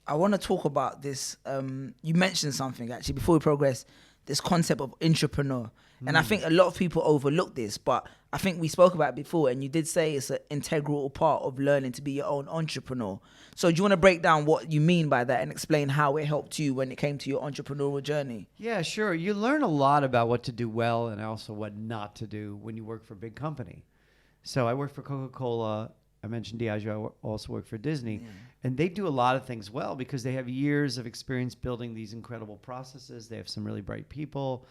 I want to talk about this. You mentioned something actually before we progress. This concept of entrepreneur, and I think a lot of people overlook this, but I think we spoke about it before, and you did say it's an integral part of learning to be your own entrepreneur. So do you want to break down what you mean by that and explain how it helped you when it came to your entrepreneurial journey? Yeah, sure. You learn a lot about what to do well and also what not to do when you work for a big company. So I worked for Coca-Cola. I mentioned Diageo. I also work for Disney. And they do a lot of things well because they have years of experience building these incredible processes. They have some really bright people.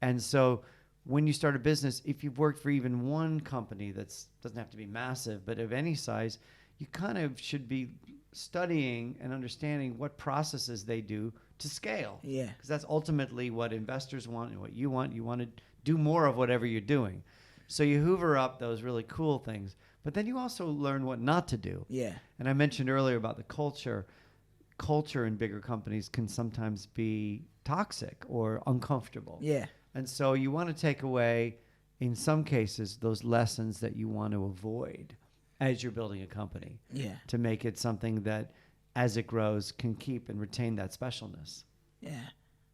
And so when you start a business, if you've worked for even one company doesn't have to be massive, but of any size, you kind of should be studying and understanding what processes they do to scale. Yeah. Because that's ultimately what investors want and what you want. You want to do more of whatever you're doing. So you hoover up those really cool things. But then you also learn what not to do. Yeah. And I mentioned earlier about the culture. Culture in bigger companies can sometimes be toxic or uncomfortable. Yeah. And so you want to take away, in some cases, those lessons that you want to avoid as you're building a company. Yeah. To make it something that, as it grows, can keep and retain that specialness. Yeah.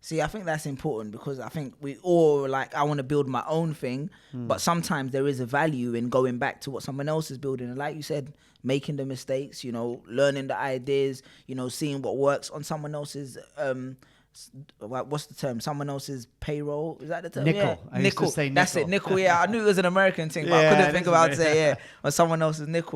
See, I think that's important because I think we all I want to build my own thing, but sometimes there is a value in going back to what someone else is building. And like you said, making the mistakes, learning the ideas, seeing what works on someone else's, what's the term? Someone else's payroll. Is that the term? Nickel. Yeah. I used to say nickel. That's it, nickel. Yeah, I knew it was an American thing, but I couldn't think of how to say, on someone else's nickel.